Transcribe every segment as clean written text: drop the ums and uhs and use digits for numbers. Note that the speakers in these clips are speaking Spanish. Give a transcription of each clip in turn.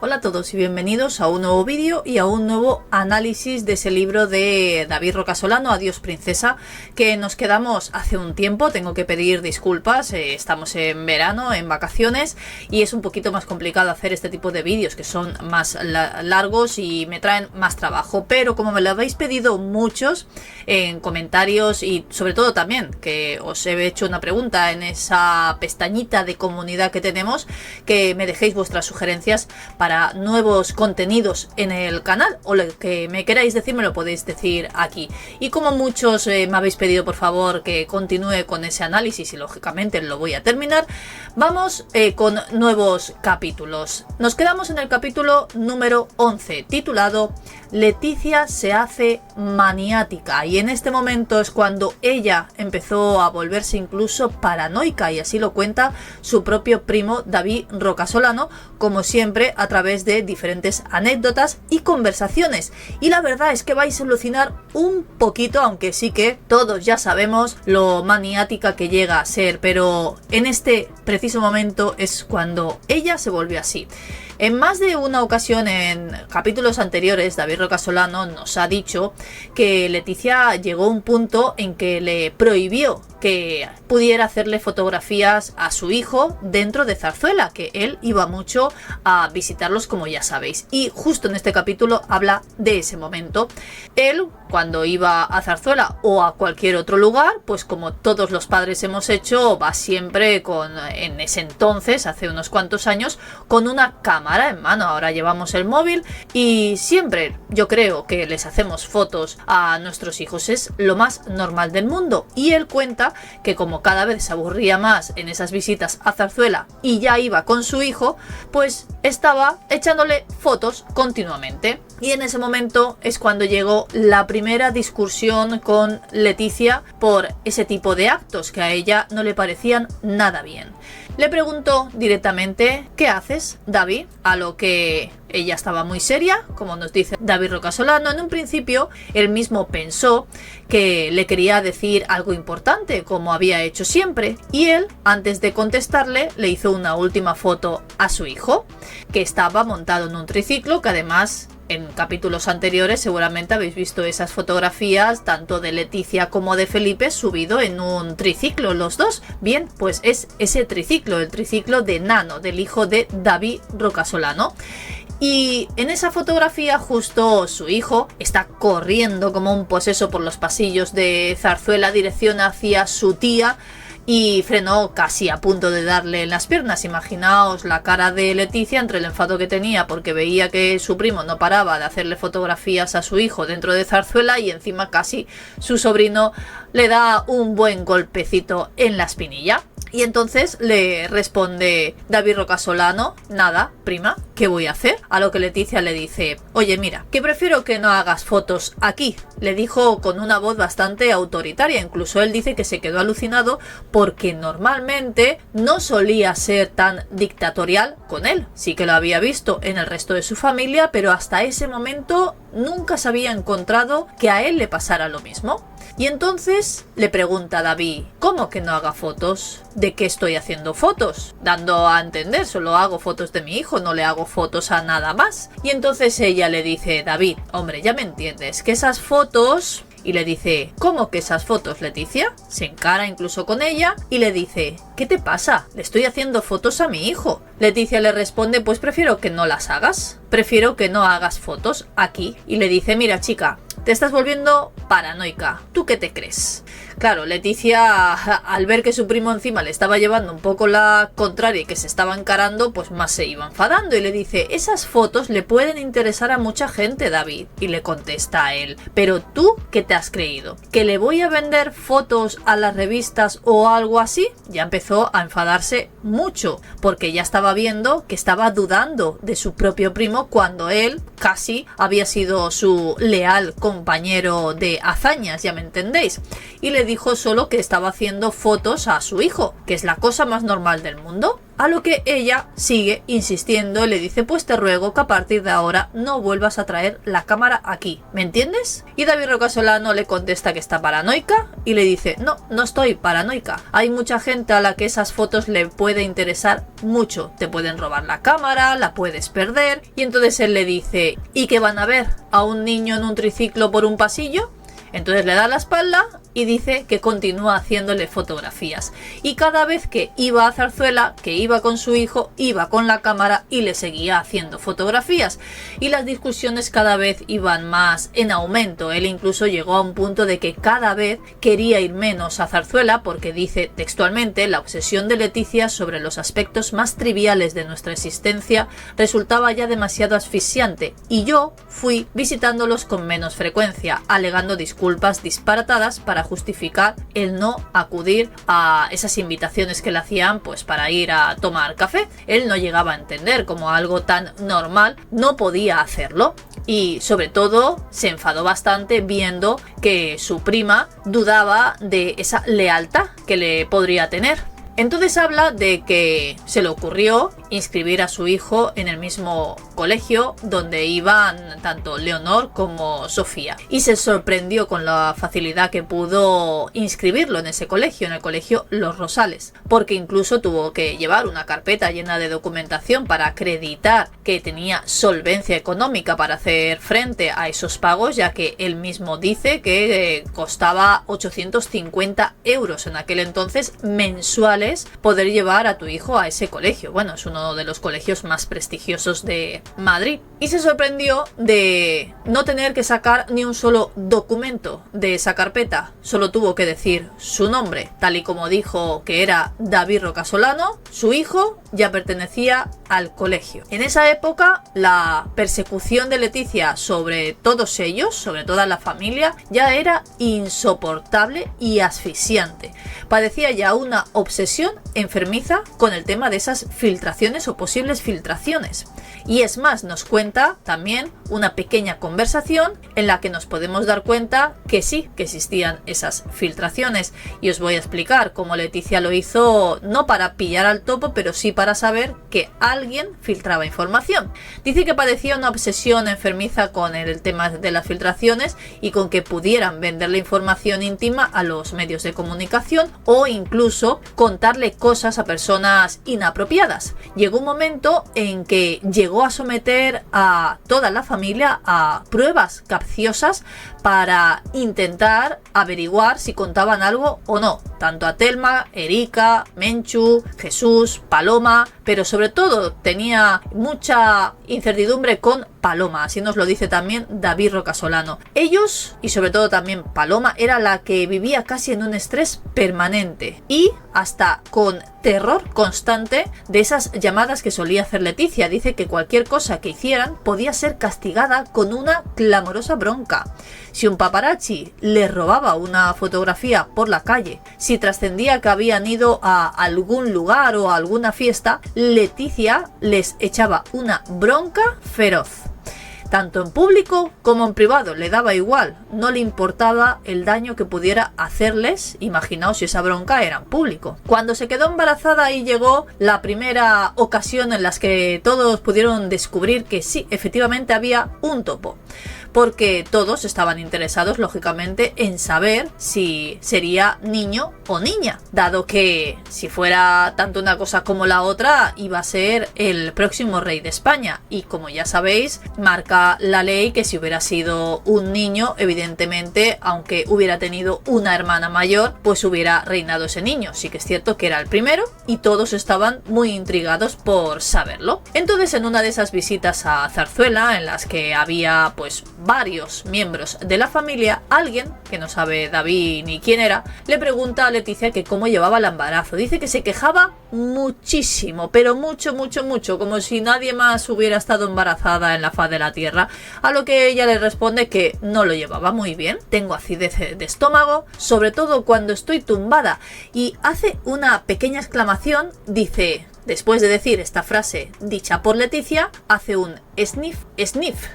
Hola a todos y bienvenidos a un nuevo vídeo y a un nuevo análisis de ese libro de David Rocasolano, Adiós Princesa, que nos quedamos hace un tiempo. Tengo que pedir disculpas, estamos en verano, en vacaciones, y es un poquito más complicado hacer este tipo de vídeos que son más largos y me traen más trabajo, pero como me lo habéis pedido muchos en comentarios y sobre todo también que os he hecho una pregunta en esa pestañita de comunidad que tenemos, que me dejéis vuestras sugerencias para nuevos contenidos en el canal, o lo que me queráis decir me lo podéis decir aquí. Y como muchos me habéis pedido por favor que continúe con ese análisis, y lógicamente lo voy a terminar, vamos con nuevos capítulos. Nos quedamos en el capítulo número 11, titulado Leticia se hace maniática, y en este momento es cuando ella empezó a volverse incluso paranoica, y así lo cuenta su propio primo David Rocasolano, como siempre a través de diferentes anécdotas y conversaciones. Y la verdad es que vais a alucinar un poquito, aunque sí que todos ya sabemos lo maniática que llega a ser, pero en este preciso momento es cuando ella se volvió así. En más de una ocasión en capítulos anteriores, David Rocasolano nos ha dicho que Leticia llegó a un punto en que le prohibió que pudiera hacerle fotografías a su hijo dentro de Zarzuela, que él iba mucho a visitarlos, como ya sabéis. Y justo en este capítulo habla de ese momento. Él, cuando iba a Zarzuela o a cualquier otro lugar, pues como todos los padres hemos hecho, va siempre en ese entonces, hace unos cuantos años, con una cámara en mano. Ahora llevamos el móvil y siempre yo creo que les hacemos fotos a nuestros hijos, es lo más normal del mundo. Y él cuenta que como cada vez se aburría más en esas visitas a Zarzuela y ya iba con su hijo, pues estaba echándole fotos continuamente. Y en ese momento es cuando llegó la primera discusión con Leticia por ese tipo de actos que a ella no le parecían nada bien. Le preguntó directamente: ¿qué haces, David? A lo que ella estaba muy seria, como nos dice David Rocasolano. En un principio él mismo pensó que le quería decir algo importante, como había hecho siempre, y él, antes de contestarle, le hizo una última foto a su hijo, que estaba montado en un triciclo, que además en capítulos anteriores seguramente habéis visto esas fotografías tanto de Leticia como de Felipe subido en un triciclo, los dos. Bien, pues es ese triciclo, el triciclo de Nano, del hijo de David Rocasolano. Y en esa fotografía justo su hijo está corriendo como un poseso por los pasillos de Zarzuela, dirección hacia su tía, y frenó casi a punto de darle en las piernas. Imaginaos la cara de Leticia entre el enfado que tenía porque veía que su primo no paraba de hacerle fotografías a su hijo dentro de Zarzuela, y encima casi su sobrino le da un buen golpecito en la espinilla. Y entonces le responde David Rocasolano: nada, prima, ¿qué voy a hacer? A lo que Leticia le dice: oye, mira, que prefiero que no hagas fotos aquí. Le dijo con una voz bastante autoritaria. Incluso él dice que se quedó alucinado porque normalmente no solía ser tan dictatorial con él. Sí que lo había visto en el resto de su familia, pero hasta ese momento nunca se había encontrado que a él le pasara lo mismo. Y entonces le pregunta a David: ¿cómo que no haga fotos? ¿De qué estoy haciendo fotos? Dando a entender, solo hago fotos de mi hijo, no le hago fotos a nada más. Y entonces ella le dice: David, hombre, ya me entiendes, que esas fotos... Y le dice: ¿cómo que esas fotos, Leticia? Se encara incluso con ella y le dice: ¿qué te pasa? Le estoy haciendo fotos a mi hijo. Leticia le responde: pues prefiero que no las hagas. Prefiero que no hagas fotos aquí. Y le dice: mira, chica, te estás volviendo paranoica. ¿Tú qué te crees? Claro, Leticia, al ver que su primo encima le estaba llevando un poco la contraria y que se estaba encarando, pues más se iba enfadando, y le dice: esas fotos le pueden interesar a mucha gente, David. Y le contesta a él: pero tú, ¿qué te has creído? ¿Que le voy a vender fotos a las revistas o algo así? Ya empezó a enfadarse mucho, porque ya estaba viendo que estaba dudando de su propio primo cuando él casi había sido su leal compañero de hazañas, ya me entendéis. Y le dijo solo que estaba haciendo fotos a su hijo, que es la cosa más normal del mundo. A lo que ella sigue insistiendo y le dice, pues te ruego que a partir de ahora no vuelvas a traer la cámara aquí, ¿me entiendes? Y David Rocasolano le contesta que está paranoica y le dice, no, no estoy paranoica. Hay mucha gente a la que esas fotos le puede interesar mucho. Te pueden robar la cámara, la puedes perder. Y entonces él le dice, ¿y qué van a ver? ¿A un niño en un triciclo por un pasillo? Entonces le da la espalda y dice que continúa haciéndole fotografías. Y cada vez que iba a Zarzuela, que iba con su hijo, iba con la cámara y le seguía haciendo fotografías. Y las discusiones cada vez iban más en aumento. Él incluso llegó a un punto de que cada vez quería ir menos a Zarzuela porque dice textualmente, la obsesión de Leticia sobre los aspectos más triviales de nuestra existencia resultaba ya demasiado asfixiante y yo fui visitándolos con menos frecuencia, alegando disculpas disparatadas para justificar el no acudir a esas invitaciones que le hacían pues para ir a tomar café. Él no llegaba a entender como algo tan normal no podía hacerlo y sobre todo se enfadó bastante viendo que su prima dudaba de esa lealtad que le podría tener. Entonces habla de que se le ocurrió inscribir a su hijo en el mismo colegio donde iban tanto Leonor como Sofía y se sorprendió con la facilidad que pudo inscribirlo en ese colegio, en el colegio Los Rosales, porque incluso tuvo que llevar una carpeta llena de documentación para acreditar que tenía solvencia económica para hacer frente a esos pagos, ya que él mismo dice que costaba 850 euros en aquel entonces mensuales poder llevar a tu hijo a ese colegio. Bueno, es uno de los colegios más prestigiosos de Madrid. Y se sorprendió de no tener que sacar ni un solo documento de esa carpeta. Solo tuvo que decir su nombre, tal y como dijo que era David Rocasolano. Su hijo ya pertenecía al colegio. En esa época, la persecución de Leticia sobre todos ellos, sobre toda la familia, ya era insoportable y asfixiante. Padecía ya una obsesión enfermiza con el tema de esas filtraciones o posibles filtraciones. Y es más, nos cuenta también una pequeña conversación en la que nos podemos dar cuenta que sí, que existían esas filtraciones. Y os voy a explicar cómo Leticia lo hizo, no para pillar al topo, pero sí para saber que alguien filtraba información. Dice que padecía una obsesión enfermiza con el tema de las filtraciones y con que pudieran vender la información íntima a los medios de comunicación o incluso contarle cosas a personas inapropiadas. Llegó un momento en que llegó a someter a toda la familia a pruebas capciosas para intentar averiguar si contaban algo o no, tanto a Telma, Erika, Menchu, Jesús, Paloma, pero sobre todo tenía mucha incertidumbre con Paloma, así nos lo dice también David Rocasolano. Ellos, y sobre todo también Paloma, era la que vivía casi en un estrés permanente y hasta con terror constante de esas llamadas que solía hacer Leticia. Dice que cualquier cosa que hicieran podía ser castigada con una clamorosa bronca. Si un paparazzi le robaba una fotografía por la calle, si trascendía que habían ido a algún lugar o a alguna fiesta, Leticia les echaba una bronca feroz. Tanto en público como en privado, le daba igual, no le importaba el daño que pudiera hacerles, imaginaos si esa bronca era en público. Cuando se quedó embarazada y llegó la primera ocasión en las que todos pudieron descubrir que sí, efectivamente había un topo. Porque todos estaban interesados, lógicamente, en saber si sería niño o niña, dado que si fuera tanto una cosa como la otra, iba a ser el próximo rey de España. Y como ya sabéis, marca la ley que si hubiera sido un niño, evidentemente, aunque hubiera tenido una hermana mayor, pues hubiera reinado ese niño. Sí que es cierto que era el primero y todos estaban muy intrigados por saberlo. Entonces, en una de esas visitas a Zarzuela, en las que había pues varios miembros de la familia, alguien, que no sabe David ni quién era, le pregunta a Leticia que cómo llevaba el embarazo. Dice que se quejaba muchísimo, pero mucho, como si nadie más hubiera estado embarazada en la faz de la tierra, a lo que ella le responde que no lo llevaba muy bien. Tengo acidez de estómago, sobre todo cuando estoy tumbada, y hace una pequeña exclamación, dice: después de decir esta frase dicha por Leticia, hace un sniff, sniff.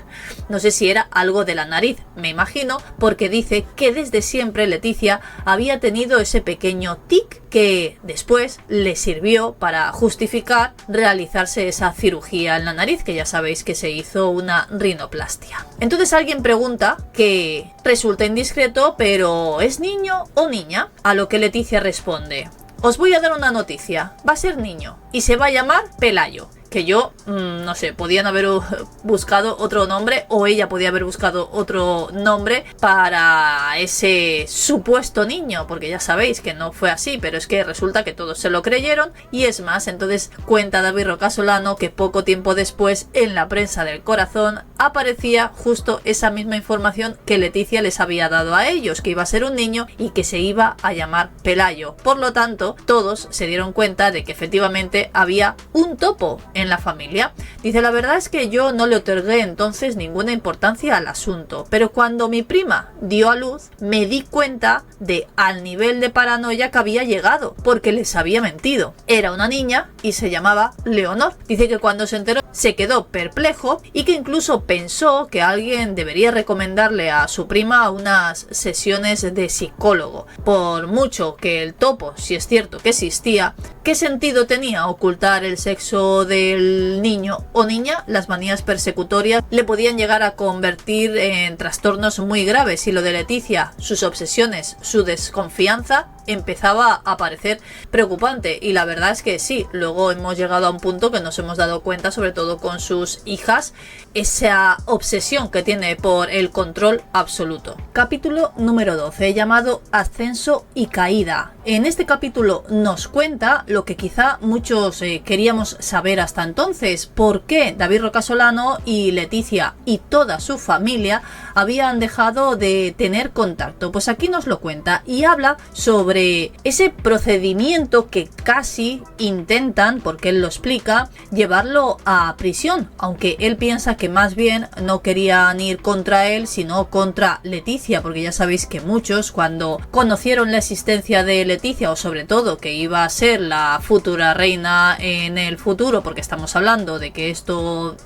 No sé si era algo de la nariz, me imagino, porque dice que desde siempre Leticia había tenido ese pequeño tic que después le sirvió para justificar realizarse esa cirugía en la nariz, que ya sabéis que se hizo una rinoplastia. Entonces alguien pregunta, que resulta indiscreto, pero ¿es niño o niña? A lo que Leticia responde: os voy a dar una noticia, va a ser niño y se va a llamar Pelayo. Que yo, no sé, podían haber buscado otro nombre, o ella podía haber buscado otro nombre para ese supuesto niño, porque ya sabéis que no fue así, pero es que resulta que todos se lo creyeron. Y es más, entonces cuenta David Roca Solano que poco tiempo después en la prensa del Corazón aparecía justo esa misma información que Leticia les había dado a ellos, que iba a ser un niño y que se iba a llamar Pelayo. Por lo tanto, todos se dieron cuenta de que efectivamente había un topo en la familia. Dice: la verdad es que yo no le otorgué entonces ninguna importancia al asunto, pero cuando mi prima dio a luz me di cuenta de al nivel de paranoia que había llegado, porque les había mentido. Era una niña y se llamaba Leonor. Dice que cuando se enteró se quedó perplejo y que incluso pensó que alguien debería recomendarle a su prima unas sesiones de psicólogo. Por mucho que el topo, si es cierto que existía, ¿qué sentido tenía ocultar el sexo del niño o niña? Las manías persecutorias le podían llegar a convertir en trastornos muy graves, y lo de Leticia, sus obsesiones, su desconfianza, empezaba a parecer preocupante. Y la verdad es que sí, luego hemos llegado a un punto que nos hemos dado cuenta, sobre todo con sus hijas, esa obsesión que tiene por el control absoluto. Capítulo número 12, llamado Ascenso y Caída. En este capítulo nos cuenta lo que quizá muchos queríamos saber hasta entonces: por qué David Roca Solano y Leticia y toda su familia habían dejado de tener contacto. Pues aquí nos lo cuenta y habla sobre ese procedimiento que casi intentan, porque él lo explica, llevarlo a prisión, aunque él piensa que más bien no querían ir contra él, sino contra Leticia, porque ya sabéis que muchos, cuando conocieron la existencia de Leticia, o sobre todo que iba a ser la futura reina en el futuro, porque estamos hablando de que esto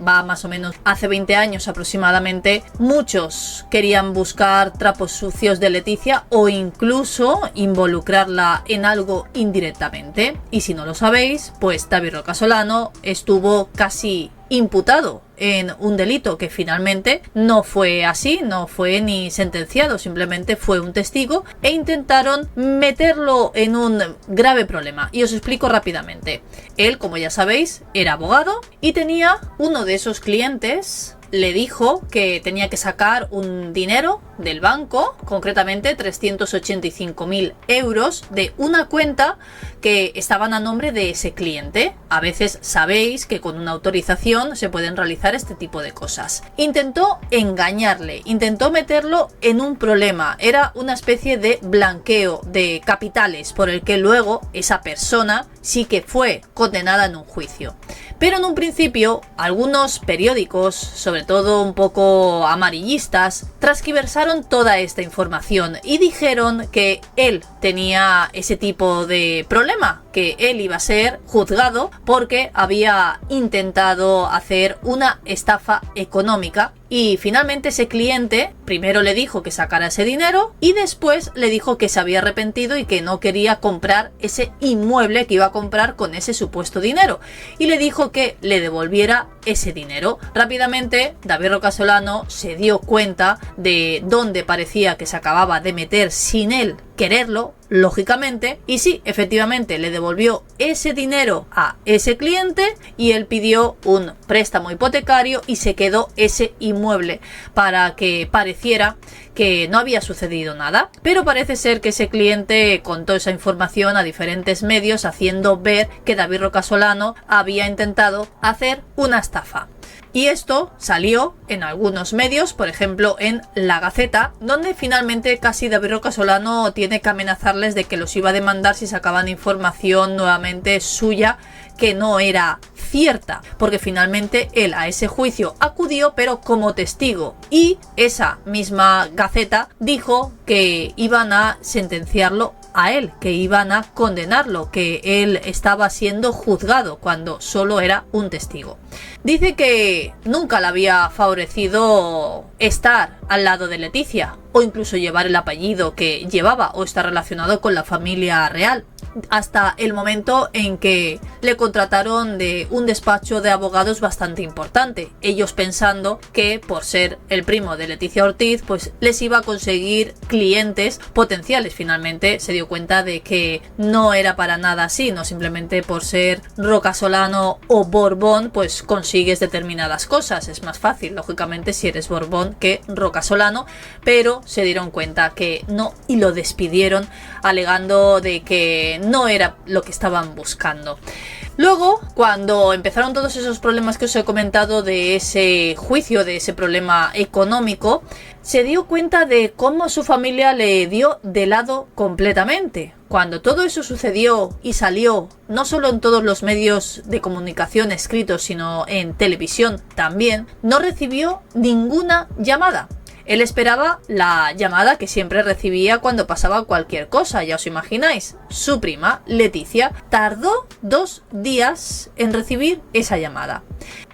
va más o menos hace 20 años aproximadamente, muchos querían buscar trapos sucios de Leticia o incluso involucrarla en algo indirectamente. Y si no lo sabéis, pues David Roca Solano estuvo casi imputado en un delito que finalmente no fue así, no fue ni sentenciado, simplemente fue un testigo, e intentaron meterlo en un grave problema. Y os explico rápidamente. Él, como ya sabéis, era abogado y tenía uno de esos clientes. Le dijo que tenía que sacar un dinero del banco, concretamente 385.000 euros, de una cuenta que estaban a nombre de ese cliente. A veces sabéis que con una autorización se pueden realizar este tipo de cosas. Intentó engañarle, intentó meterlo en un problema. Era una especie de blanqueo de capitales por el que luego esa persona sí que fue condenada en un juicio. Pero en un principio, algunos periódicos, sobre todo un poco amarillistas, transquiversaron toda esta información y dijeron que él tenía ese tipo de problema, que él iba a ser juzgado porque había intentado hacer una estafa económica. Y finalmente ese cliente primero le dijo que sacara ese dinero y después le dijo que se había arrepentido y que no quería comprar ese inmueble que iba a comprar con ese supuesto dinero, y le dijo que le devolviera ese dinero. Rápidamente David Roca Solano se dio cuenta de dónde parecía que se acababa de meter sin él quererlo, lógicamente, y sí, efectivamente le devolvió ese dinero a ese cliente y él pidió un préstamo hipotecario y se quedó ese inmueble para que pareciera que no había sucedido nada. Pero parece ser que ese cliente contó esa información a diferentes medios, haciendo ver que David Roca Solano había intentado hacer una estafa. Y esto salió en algunos medios, por ejemplo en La Gaceta, donde finalmente casi David Roca Solano tiene que amenazarles de que los iba a demandar si sacaban información nuevamente suya que no era cierta, porque finalmente él a ese juicio acudió, pero como testigo, y esa misma Gaceta dijo que iban a sentenciarlo a él, que iban a condenarlo, que él estaba siendo juzgado cuando solo era un testigo. Dice que nunca le había favorecido estar al lado de Leticia o incluso llevar el apellido que llevaba o estar relacionado con la familia real, hasta el momento en que le contrataron de un despacho de abogados bastante importante, ellos pensando que por ser el primo de Leticia Ortiz pues les iba a conseguir clientes potenciales. Finalmente se dio cuenta de que no era para nada así, no simplemente por ser Rocasolano o Borbón pues consigues determinadas cosas, es más fácil lógicamente si eres Borbón que Rocasolano, pero se dieron cuenta que no y lo despidieron alegando de que no era lo que estaban buscando. Luego, cuando empezaron todos esos problemas que os he comentado de ese juicio, de ese problema económico, se dio cuenta de cómo su familia le dio de lado completamente. Cuando todo eso sucedió y salió, no solo en todos los medios de comunicación escritos, sino en televisión también, no recibió ninguna llamada. Él esperaba la llamada que siempre recibía cuando pasaba cualquier cosa, ya os imagináis. Su prima, Leticia, tardó 2 días en recibir esa llamada.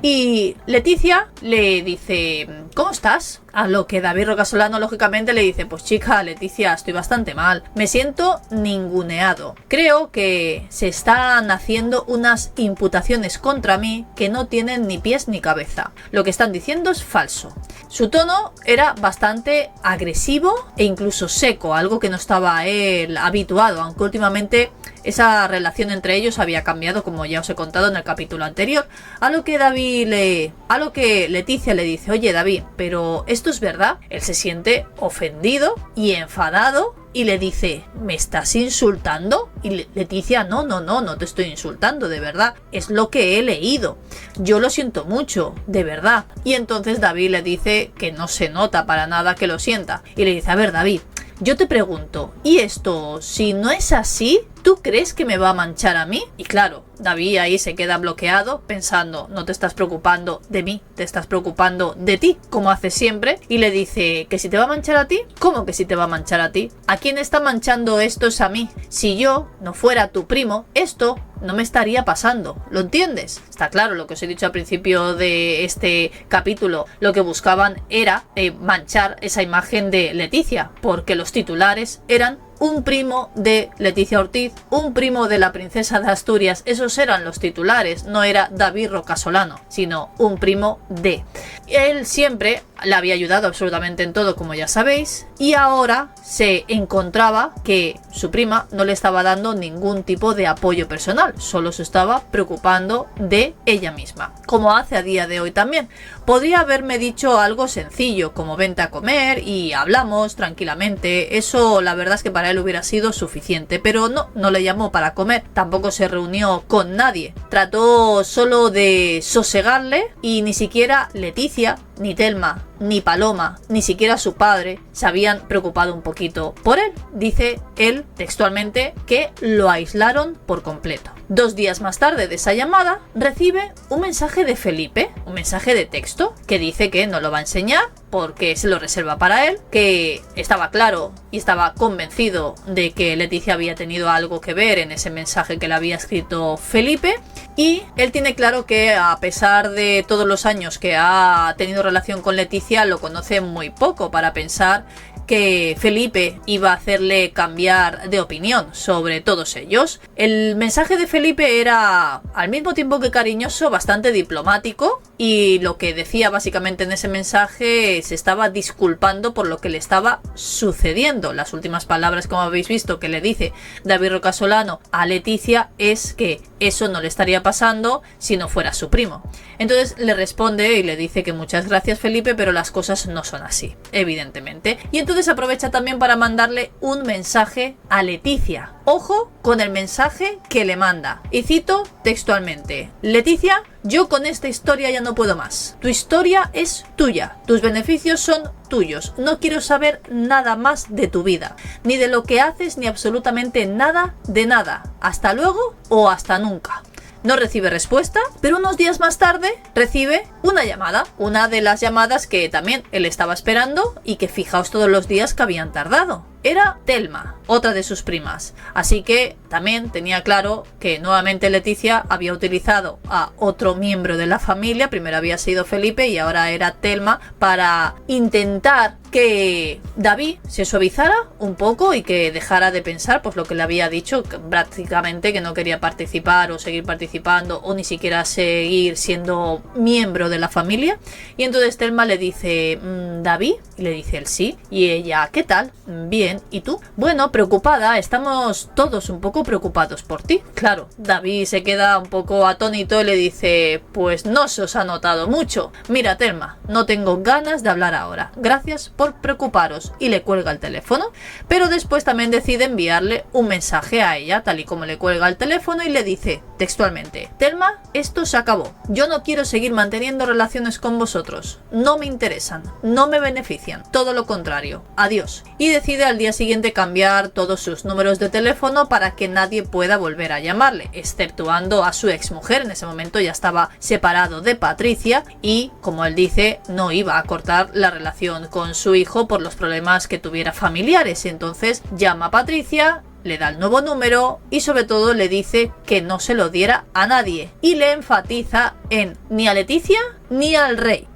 Y Leticia le dice, ¿cómo estás? A lo que David Rocasolano lógicamente le dice, pues chica, Leticia, estoy bastante mal, me siento ninguneado. Creo que se están haciendo unas imputaciones contra mí que no tienen ni pies ni cabeza. Lo que están diciendo es falso. Su tono era bastante agresivo e incluso seco, algo que no estaba él habituado, aunque últimamente esa relación entre ellos había cambiado, como ya os he contado en el capítulo anterior. A lo que Leticia le dice, oye David, pero ¿esto es verdad? Él se siente ofendido y enfadado y le dice, ¿me estás insultando? Y Leticia, no te estoy insultando, de verdad, es lo que he leído, yo lo siento mucho, de verdad. Y entonces David le dice que no se nota para nada que lo sienta y le dice, a ver David, yo te pregunto, ¿y esto, si no es así, tú crees que me va a manchar a mí? Y claro, David ahí se queda bloqueado pensando, no te estás preocupando de mí, te estás preocupando de ti, como hace siempre, y le dice, ¿que si te va a manchar a ti? ¿Cómo que si te va a manchar a ti? ¿A quién está manchando esto es a mí? Si yo no fuera tu primo, esto no me estaría pasando, ¿lo entiendes? Está claro lo que os he dicho al principio de este capítulo, lo que buscaban era manchar esa imagen de Leticia, porque los titulares eran un primo de Leticia Ortiz, un primo de la princesa de Asturias, esos eran los titulares, no era David Rocasolano, sino un primo de. Él siempre le había ayudado absolutamente en todo, como ya sabéis, y ahora se encontraba que su prima no le estaba dando ningún tipo de apoyo personal, solo se estaba preocupando de ella misma, como hace a día de hoy también. Podría haberme dicho algo sencillo, como vente a comer y hablamos tranquilamente, eso la verdad es que para él hubiera sido suficiente, pero no le llamó para comer, tampoco se reunió con nadie, trató solo de sosegarle y ni siquiera Leticia, ni Telma, ni Paloma, ni siquiera su padre se habían preocupado un poquito por él. Dice él textualmente que lo aislaron por completo. 2 días más tarde de esa llamada recibe un mensaje de Felipe, un mensaje de texto que dice que no lo va a enseñar porque se lo reserva para él, que estaba claro y estaba convencido de que Leticia había tenido algo que ver en ese mensaje que le había escrito Felipe, y él tiene claro que a pesar de todos los años que ha tenido relación con Leticia, lo conoce muy poco para pensar que Felipe iba a hacerle cambiar de opinión sobre todos ellos. El mensaje de Felipe era al mismo tiempo que cariñoso, bastante diplomático, y lo que decía básicamente en ese mensaje, se estaba disculpando por lo que le estaba sucediendo. Las últimas palabras, como habéis visto, que le dice David Rocasolano a Leticia es que eso no le estaría pasando si no fuera su primo. Entonces le responde y le dice que muchas gracias Felipe, pero las cosas no son así, evidentemente. Y entonces aprovecha también para mandarle un mensaje a Leticia. Ojo con el mensaje que le manda. Y cito textualmente: Leticia, yo con esta historia ya no puedo más. Tu historia es tuya. Tus beneficios son tuyos. No quiero saber nada más de tu vida. Ni de lo que haces, ni absolutamente nada de nada. Hasta luego o hasta nunca. No recibe respuesta, pero unos días más tarde recibe una llamada. Una de las llamadas que también él estaba esperando y que fijaos todos los días que habían tardado. era Telma, otra de sus primas. Así que también tenía claro que nuevamente Leticia había utilizado a otro miembro de la familia, primero había sido Felipe y ahora era Telma, para intentar que David se suavizara un poco y que dejara de pensar pues lo que le había dicho, prácticamente que no quería participar o seguir participando o ni siquiera seguir siendo miembro de la familia. Y entonces Telma le dice, ¿David? Y le dice él sí. Y ella, ¿qué tal? Bien. ¿Y tú? Bueno, preocupada, estamos todos un poco preocupados por ti. Claro, David se queda un poco atónito y le dice, pues no se os ha notado mucho. Mira, Telma, no tengo ganas de hablar ahora. Gracias por preocuparos. Y le cuelga el teléfono. Pero después también decide enviarle un mensaje a ella, tal y como le cuelga el teléfono, y le dice textualmente, Telma, esto se acabó. Yo no quiero seguir manteniendo relaciones con vosotros. No me interesan, no me benefician. Todo lo contrario. Adiós. Y decide al día siguiente cambiar todos sus números de teléfono para que nadie pueda volver a llamarle, exceptuando a su exmujer. En ese momento ya estaba separado de Patricia y, como él dice, no iba a cortar la relación con su hijo por los problemas que tuviera familiares. Y entonces llama a Patricia, le da el nuevo número y sobre todo le dice que no se lo diera a nadie. Y le enfatiza en ni a Leticia ni al rey.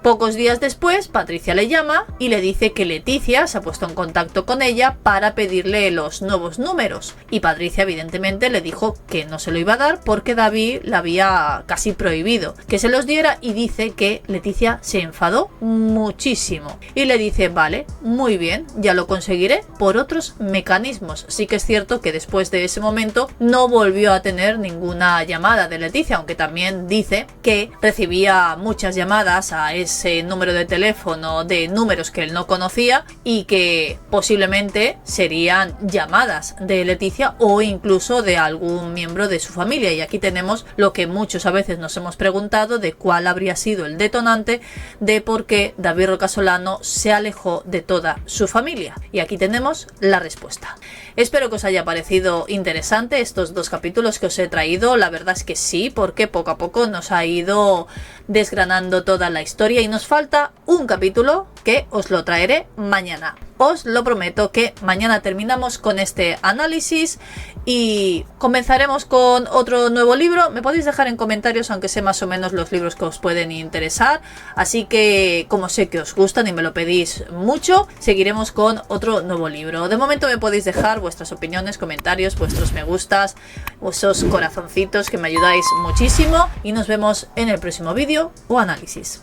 Pocos días después, Patricia le llama y le dice que Leticia se ha puesto en contacto con ella para pedirle los nuevos números. Y Patricia evidentemente le dijo que no se lo iba a dar porque David le había casi prohibido que se los diera, y dice que Leticia se enfadó muchísimo. Y le dice, vale, muy bien, ya lo conseguiré por otros mecanismos. Sí que es cierto que después de ese momento no volvió a tener ninguna llamada de Leticia, aunque también dice que recibía muchas llamadas a ese número de teléfono de números que él no conocía y que posiblemente serían llamadas de Leticia o incluso de algún miembro de su familia. Y aquí tenemos lo que muchos a veces nos hemos preguntado, de cuál habría sido el detonante de por qué David Roca Solano se alejó de toda su familia. Y aquí tenemos la respuesta. Espero que os haya parecido interesante estos dos capítulos que os he traído. La verdad es que sí, porque poco a poco nos ha ido desgranando toda la historia y nos falta un capítulo que os lo traeré mañana. Os lo prometo que mañana terminamos con este análisis y comenzaremos con otro nuevo libro. Me podéis dejar en comentarios, aunque sé más o menos los libros que os pueden interesar. Así que, como sé que os gustan y me lo pedís mucho, seguiremos con otro nuevo libro. De momento me podéis dejar vuestras opiniones, comentarios, vuestros me gustas, esos corazoncitos que me ayudáis muchísimo. Y nos vemos en el próximo vídeo o análisis.